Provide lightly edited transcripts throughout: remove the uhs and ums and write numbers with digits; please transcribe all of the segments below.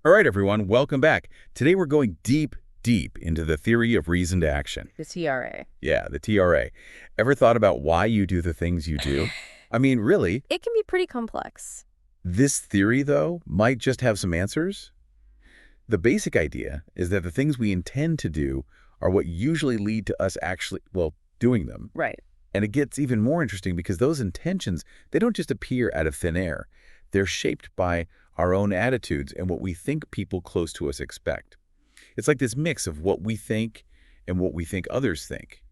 All right, everyone, welcome back. Today we're going deep into the theory of reasoned action. The TRA. Yeah, the TRA. Ever thought about why you do the things you do? I mean, really, It can be pretty complex. this theory, though, might just have some answers. The basic idea is that the things we intend to do are what usually lead to us actually, well, doing them. Right. And it gets even more interesting because those intentions, they don't just appear out of thin air. They're shaped by our own attitudes and what we think people close to us expect. It's like this mix of what we think and what we think others think.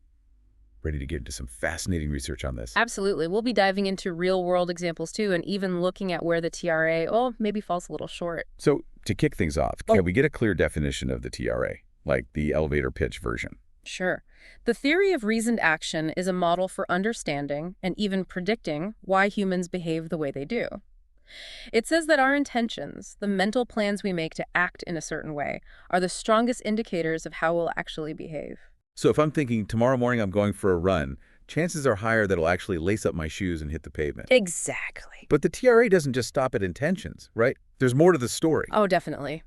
Ready to get into some fascinating research on this? Absolutely. We'll be diving into real-world examples, too, and even looking at where the TRA, maybe falls a little short. So, to kick things off, can we get a clear definition of the TRA, like the elevator pitch version? Sure. The theory of reasoned action is a model for understanding and even predicting why humans behave the way they do. It says that our intentions, the mental plans we make to act in a certain way, are the strongest indicators of how we'll actually behave. So if I'm thinking tomorrow morning I'm going for a run, chances are higher that I'll actually lace up my shoes and hit the pavement. Exactly. But the TRA doesn't just stop at intentions, right? There's more to the story. Oh, definitely.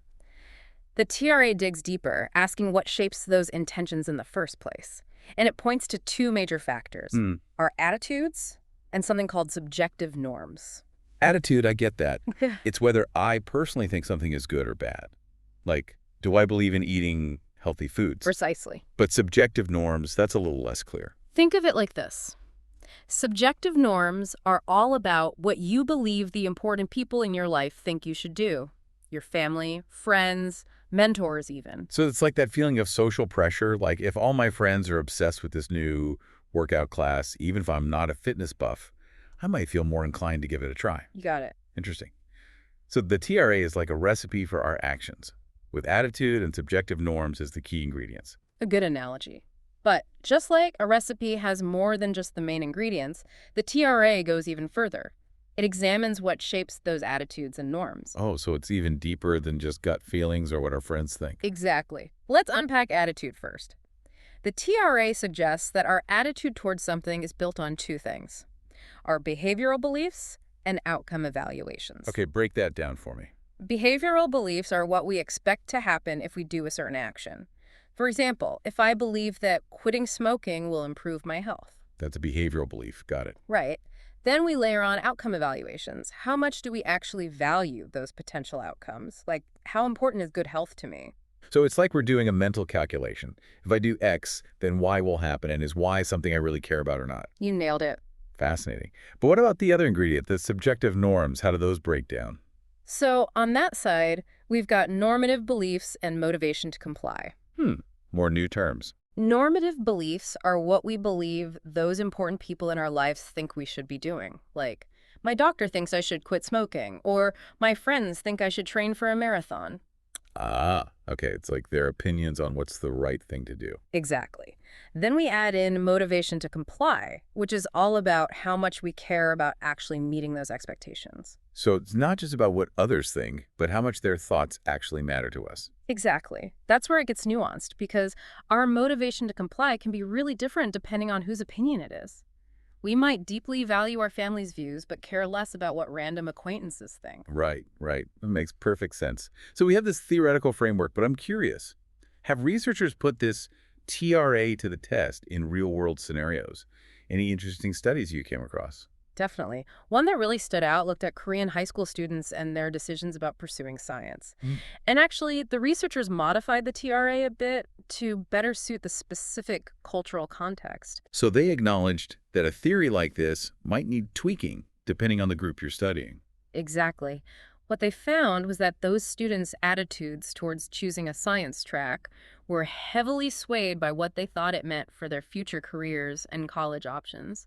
The TRA digs deeper, asking what shapes those intentions in the first place. And it points to two major factors, our attitudes and something called subjective norms. Attitude, I get that. It's whether I personally think something is good or bad. Like, do I believe in eating healthy foods? Precisely. But subjective norms, that's a little less clear. Think of it like this. Subjective norms are all about what you believe the important people in your life think you should do. Your family, friends, mentors even. So it's like that feeling of social pressure, like if all my friends are obsessed with this new workout class, even if I'm not a fitness buff, I might feel more inclined to give it a try. You got it. Interesting. So the TRA is like a recipe for our actions, with attitude and subjective norms as the key ingredients. A good analogy. But just like a recipe has more than just the main ingredients, the TRA goes even further. It examines what shapes those attitudes and norms. Oh, so it's even deeper than just gut feelings or what our friends think. Exactly. Let's unpack attitude first. The TRA suggests that our attitude towards something is built on two things: our behavioral beliefs and outcome evaluations. Okay, break that down for me. Behavioral beliefs are what we expect to happen if we do a certain action. For example, if I believe that quitting smoking will improve my health. That's a behavioral belief. Got it. Right. Then we layer on outcome evaluations. How much do we actually value those potential outcomes? Like, how important is good health to me? So it's like we're doing a mental calculation. If I do X, then Y will happen, and is Y something I really care about or not? You nailed it. Fascinating. But what about the other ingredient, the subjective norms? How do those break down? So on that side, we've got normative beliefs and motivation to comply. More new terms. Normative beliefs are what we believe those important people in our lives think we should be doing. Like, my doctor thinks I should quit smoking, or my friends think I should train for a marathon. Ah, okay. It's like their opinions on what's the right thing to do. Exactly. Then we add in motivation to comply, which is all about how much we care about actually meeting those expectations. So it's not just about what others think, but how much their thoughts actually matter to us. Exactly. That's where it gets nuanced, because our motivation to comply can be really different depending on whose opinion it is. We might deeply value our family's views, but care less about what random acquaintances think. Right, right. That makes perfect sense. So we have this theoretical framework, but I'm curious. Have researchers put this TRA to the test in real-world scenarios? Any interesting studies you came across? Definitely. One that really stood out looked at Korean high school students and their decisions about pursuing science. And actually, the researchers modified the TRA a bit to better suit the specific cultural context. So they acknowledged that a theory like this might need tweaking depending on the group you're studying. Exactly. What they found was that those students' attitudes towards choosing a science track were heavily swayed by what they thought it meant for their future careers and college options.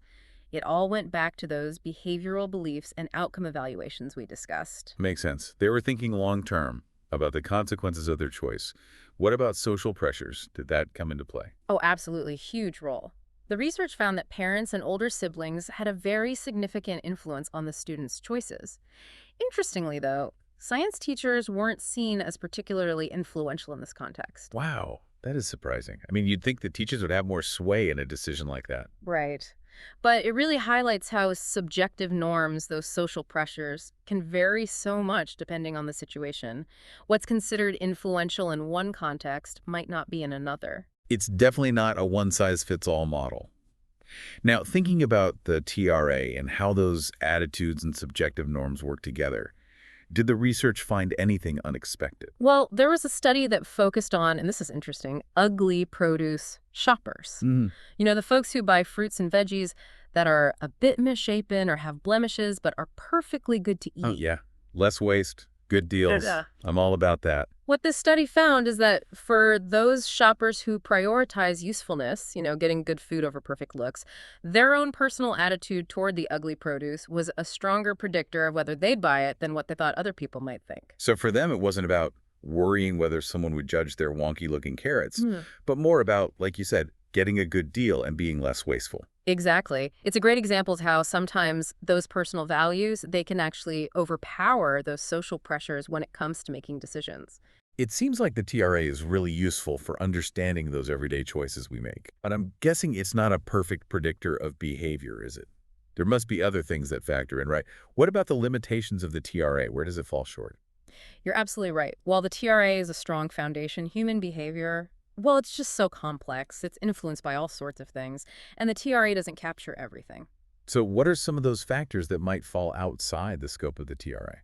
It all went back to those behavioral beliefs and outcome evaluations we discussed. Makes sense. They were thinking long-term about the consequences of their choice. What about social pressures? Did that come into play? Oh, absolutely. Huge role. The research found that parents and older siblings had a very significant influence on the students' choices. Interestingly, though, science teachers weren't seen as particularly influential in this context. Wow, that is surprising. I mean, you'd think that teachers would have more sway in a decision like that. Right. But it really highlights how subjective norms, those social pressures, can vary so much depending on the situation. What's considered influential in one context might not be in another. It's definitely not a one-size-fits-all model. Now, thinking about the TRA and how those attitudes and subjective norms work together, did the research find anything unexpected? Well, there was a study that focused on, and this is interesting, ugly produce shoppers. Hmm. The folks who buy fruits and veggies that are a bit misshapen or have blemishes but are perfectly good to Oh, eat. yeah. Less waste, good deals. Yeah. I'm all about that. What this study found is that for those shoppers who prioritize usefulness, getting good food over perfect looks, their own personal attitude toward the ugly produce was a stronger predictor of whether they'd buy it than what they thought other people might think. So for them, it wasn't about worrying whether someone would judge their wonky-looking carrots, Hmm. but more about, like you said, getting a good deal and being less wasteful. Exactly. It's a great example of how sometimes those personal values, they can actually overpower those social pressures when it comes to making decisions. It seems like the TRA is really useful for understanding those everyday choices we make, but I'm guessing it's not a perfect predictor of behavior, is it? There must be other things that factor in, right? What about the limitations of the TRA? Where does it fall short? You're absolutely right. While the TRA is a strong foundation, human behavior, well, it's just so complex. It's influenced by all sorts of things, and the TRA doesn't capture everything. So what are some of those factors that might fall outside the scope of the TRA?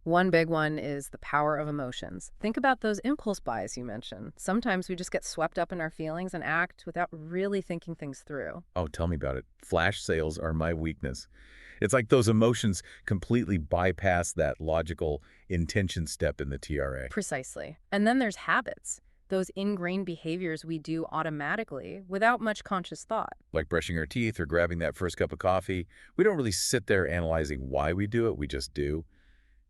One big one is the power of emotions. Think about those impulse buys you mentioned. Sometimes we just get swept up in our feelings and act without really thinking things through. Oh, tell me about it. Flash sales are my weakness. It's like those emotions completely bypass that logical intention step in the TRA. Precisely. And then there's habits, those ingrained behaviors we do automatically without much conscious thought. Like brushing our teeth or grabbing that first cup of coffee. We don't really sit there analyzing why we do it, we just do.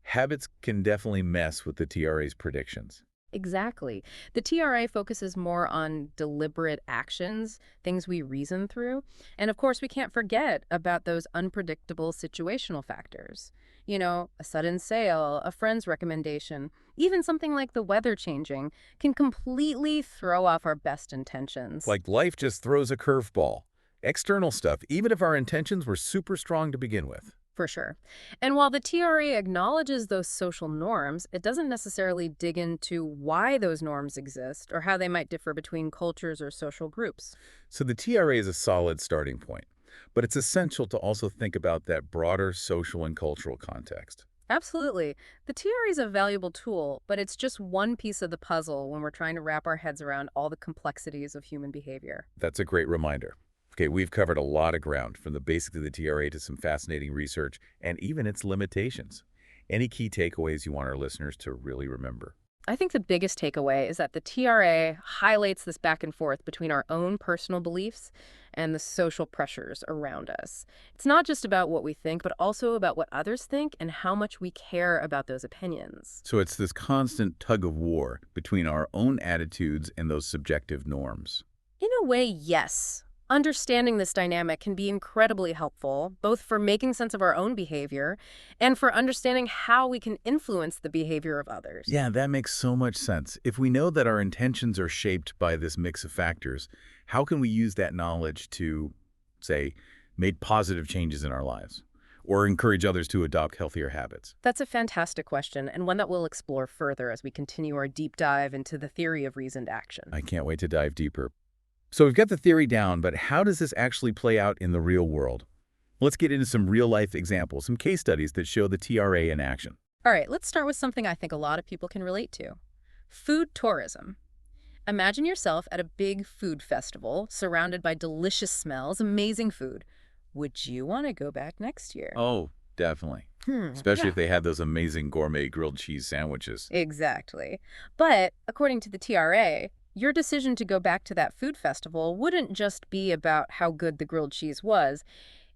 Habits can definitely mess with the TRA's predictions. Exactly. The TRA focuses more on deliberate actions, things we reason through. And of course, we can't forget about those unpredictable situational factors. A sudden sale, a friend's recommendation, even something like the weather changing can completely throw off our best intentions. Like life just throws a curveball. External stuff, even if our intentions were super strong to begin with. For sure. And while the TRA acknowledges those social norms, it doesn't necessarily dig into why those norms exist or how they might differ between cultures or social groups. So the TRA is a solid starting point, but it's essential to also think about that broader social and cultural context. Absolutely. The TRA is a valuable tool, but it's just one piece of the puzzle when we're trying to wrap our heads around all the complexities of human behavior. That's a great reminder. Okay, we've covered a lot of ground, from the basics of the TRA to some fascinating research and even its limitations. Any key takeaways you want our listeners to really remember? I think the biggest takeaway is that the TRA highlights this back and forth between our own personal beliefs and the social pressures around us. It's not just about what we think, but also about what others think and how much we care about those opinions. So it's this constant tug of war between our own attitudes and those subjective norms. In a way, yes. Understanding this dynamic can be incredibly helpful, both for making sense of our own behavior and for understanding how we can influence the behavior of others. Yeah, that makes so much sense. If we know that our intentions are shaped by this mix of factors, how can we use that knowledge to, say, make positive changes in our lives or encourage others to adopt healthier habits? That's a fantastic question, and one that we'll explore further as we continue our deep dive into the theory of reasoned action. I can't wait to dive deeper. So we've got the theory down, but how does this actually play out in the real world? Let's get into some real-life examples, some case studies that show the TRA in action. All right, let's start with something I think a lot of people can relate to. Food tourism. Imagine yourself at a big food festival, surrounded by delicious smells, amazing food. Would you want to go back next year? Oh, definitely. Especially Yeah. if they had those amazing gourmet grilled cheese sandwiches. Exactly. But according to the TRA, your decision to go back to that food festival wouldn't just be about how good the grilled cheese was.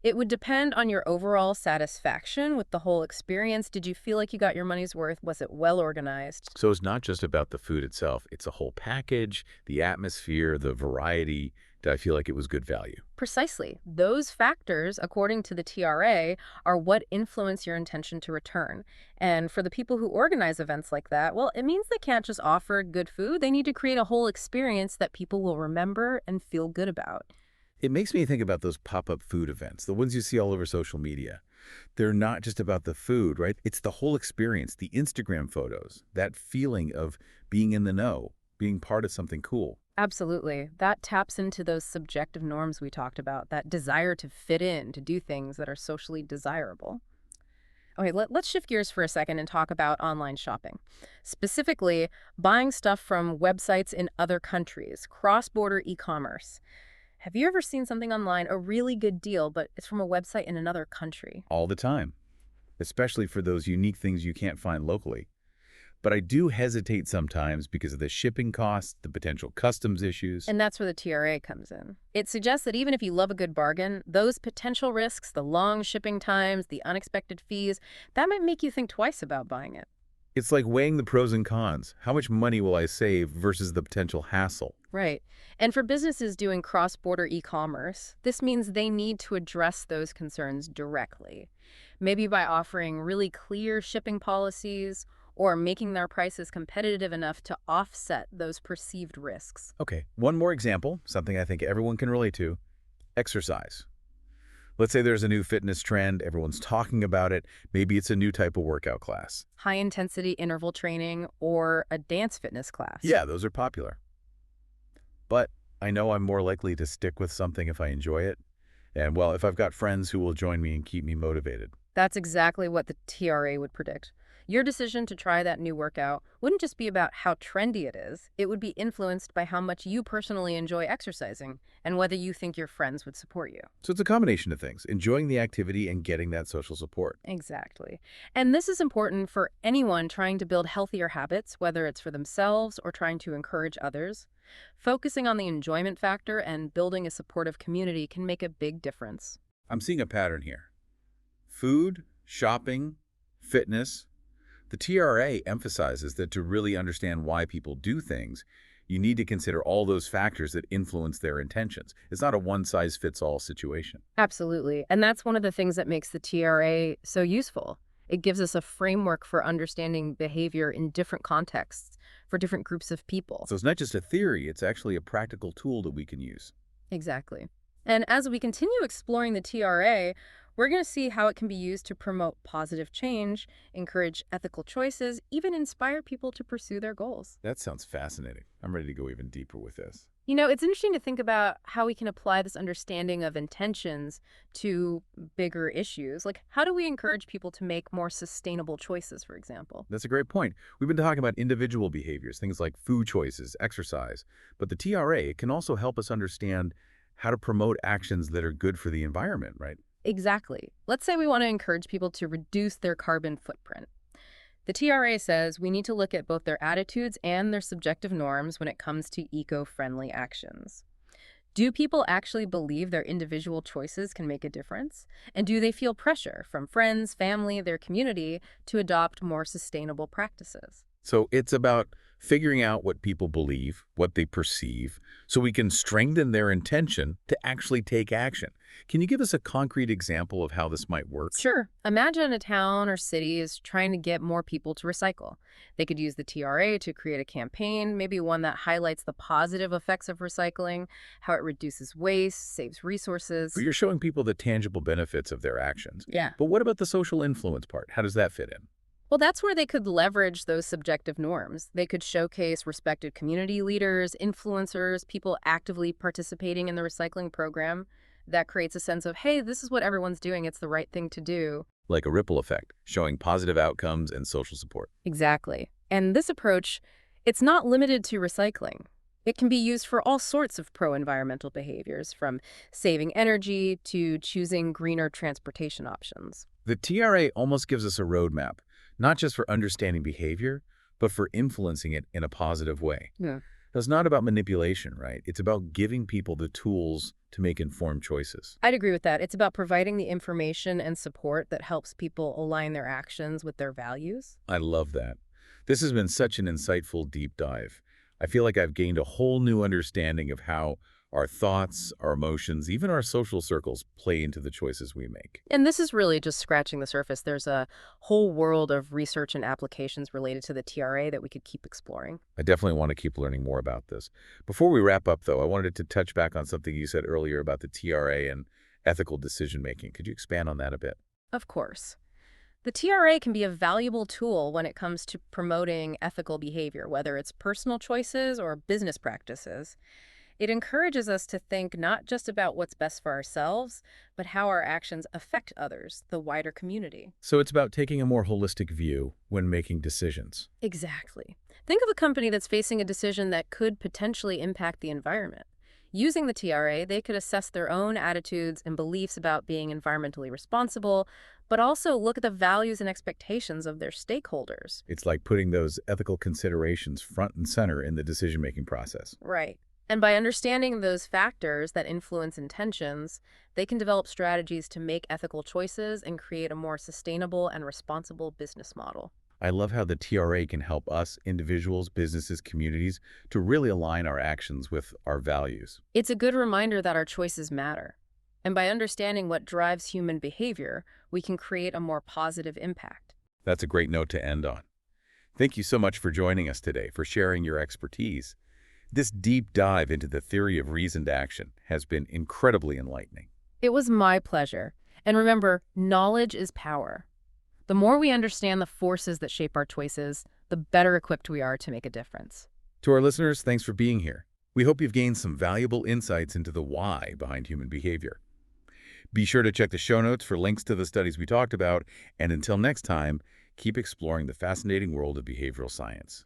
It would depend on your overall satisfaction with the whole experience. Did you feel like you got your money's worth? Was it well organized? So it's not just about the food itself. It's a whole package, the atmosphere, the variety. Did I feel like it was good value? Precisely. Those factors, according to the TRA, are what influence your intention to return. And for the people who organize events like that, well, it means they can't just offer good food. They need to create a whole experience that people will remember and feel good about. It makes me think about those pop-up food events, the ones you see all over social media. They're not just about the food, right? It's the whole experience, the Instagram photos, that feeling of being in the know, being part of something cool. Absolutely. That taps into those subjective norms we talked about, that desire to fit in, to do things that are socially desirable. Okay, let's shift gears for a second and talk about online shopping. Specifically, buying stuff from websites in other countries, cross-border e-commerce. Have you ever seen something online, a really good deal, but it's from a website in another country? All the time, especially for those unique things you can't find locally. But I do hesitate sometimes because of the shipping costs, the potential customs issues. And that's where the TRA comes in. It suggests that even if you love a good bargain, those potential risks, the long shipping times, the unexpected fees, that might make you think twice about buying it. It's like weighing the pros and cons. How much money will I save versus the potential hassle? Right. And for businesses doing cross-border e-commerce, this means they need to address those concerns directly. Maybe by offering really clear shipping policies or making their prices competitive enough to offset those perceived risks. Okay, one more example, something I think everyone can relate to: exercise. Let's say there's a new fitness trend, everyone's talking about it, maybe it's a new type of workout class. High-intensity interval training or a dance fitness class. Yeah, those are popular. But I know I'm more likely to stick with something if I enjoy it. And well, if I've got friends who will join me and keep me motivated. That's exactly what the TRA would predict. Your decision to try that new workout wouldn't just be about how trendy it is. It would be influenced by how much you personally enjoy exercising and whether you think your friends would support you. So it's a combination of things, enjoying the activity and getting that social support. Exactly. And this is important for anyone trying to build healthier habits, whether it's for themselves or trying to encourage others. Focusing on the enjoyment factor and building a supportive community can make a big difference. I'm seeing a pattern here. Food, shopping, fitness. The TRA emphasizes that to really understand why people do things, you need to consider all those factors that influence their intentions. It's not a one-size-fits-all situation. Absolutely. And that's one of the things that makes the TRA so useful. It gives us a framework for understanding behavior in different contexts for different groups of people. So it's not just a theory, it's actually a practical tool that we can use. Exactly. And as we continue exploring the TRA, we're going to see how it can be used to promote positive change, encourage ethical choices, even inspire people to pursue their goals. That sounds fascinating. I'm ready to go even deeper with this. You know, it's interesting to think about how we can apply this understanding of intentions to bigger issues. Like, how do we encourage people to make more sustainable choices, for example? That's a great point. We've been talking about individual behaviors, things like food choices, exercise. But the TRA can also help us understand how to promote actions that are good for the environment, right? Exactly. Let's say we want to encourage people to reduce their carbon footprint. The TRA says we need to look at both their attitudes and their subjective norms when it comes to eco-friendly actions. Do people actually believe their individual choices can make a difference? And do they feel pressure from friends, family, their community to adopt more sustainable practices? So it's about figuring out what people believe, what they perceive, so we can strengthen their intention to actually take action. Can you give us a concrete example of how this might work? Sure. Imagine a town or city is trying to get more people to recycle. They could use the TRA to create a campaign, maybe one that highlights the positive effects of recycling, how it reduces waste, saves resources. You're showing people the tangible benefits of their actions. Yeah. But what about the social influence part? How does that fit in? Well, that's where they could leverage those subjective norms. They could showcase respected community leaders, influencers, people actively participating in the recycling program. That creates a sense of, hey, this is what everyone's doing. It's the right thing to do. Like a ripple effect, showing positive outcomes and social support. Exactly. And this approach, it's not limited to recycling. It can be used for all sorts of pro-environmental behaviors, from saving energy to choosing greener transportation options. The TRA almost gives us a roadmap, not just for understanding behavior, but for influencing it in a positive way. Yeah. It's not about manipulation, right? It's about giving people the tools to make informed choices. I'd agree with that. It's about providing the information and support that helps people align their actions with their values. I love that. This has been such an insightful deep dive. I feel like I've gained a whole new understanding of how Our thoughts, our emotions, even our social circles play into the choices we make. And this is really just scratching the surface. There's a whole world of research and applications related to the TRA that we could keep exploring. I definitely want to keep learning more about this. Before we wrap up, though, I wanted to touch back on something you said earlier about the TRA and ethical decision-making. Could you expand on that a bit? Of course. The TRA can be a valuable tool when it comes to promoting ethical behavior, whether it's personal choices or business practices. It encourages us to think not just about what's best for ourselves, but how our actions affect others, the wider community. So it's about taking a more holistic view when making decisions. Exactly. Think of a company that's facing a decision that could potentially impact the environment. Using the TRA, they could assess their own attitudes and beliefs about being environmentally responsible, but also look at the values and expectations of their stakeholders. It's like putting those ethical considerations front and center in the decision-making process. Right. And by understanding those factors that influence intentions, they can develop strategies to make ethical choices and create a more sustainable and responsible business model. I love how the TRA can help us, individuals, businesses, communities, to really align our actions with our values. It's a good reminder that our choices matter. And by understanding what drives human behavior, we can create a more positive impact. That's a great note to end on. Thank you so much for joining us today, for sharing your expertise. This deep dive into the theory of reasoned action has been incredibly enlightening. It was my pleasure. And remember, knowledge is power. The more we understand the forces that shape our choices, the better equipped we are to make a difference. To our listeners, thanks for being here. We hope you've gained some valuable insights into the why behind human behavior. Be sure to check the show notes for links to the studies we talked about, and until next time, keep exploring the fascinating world of behavioral science.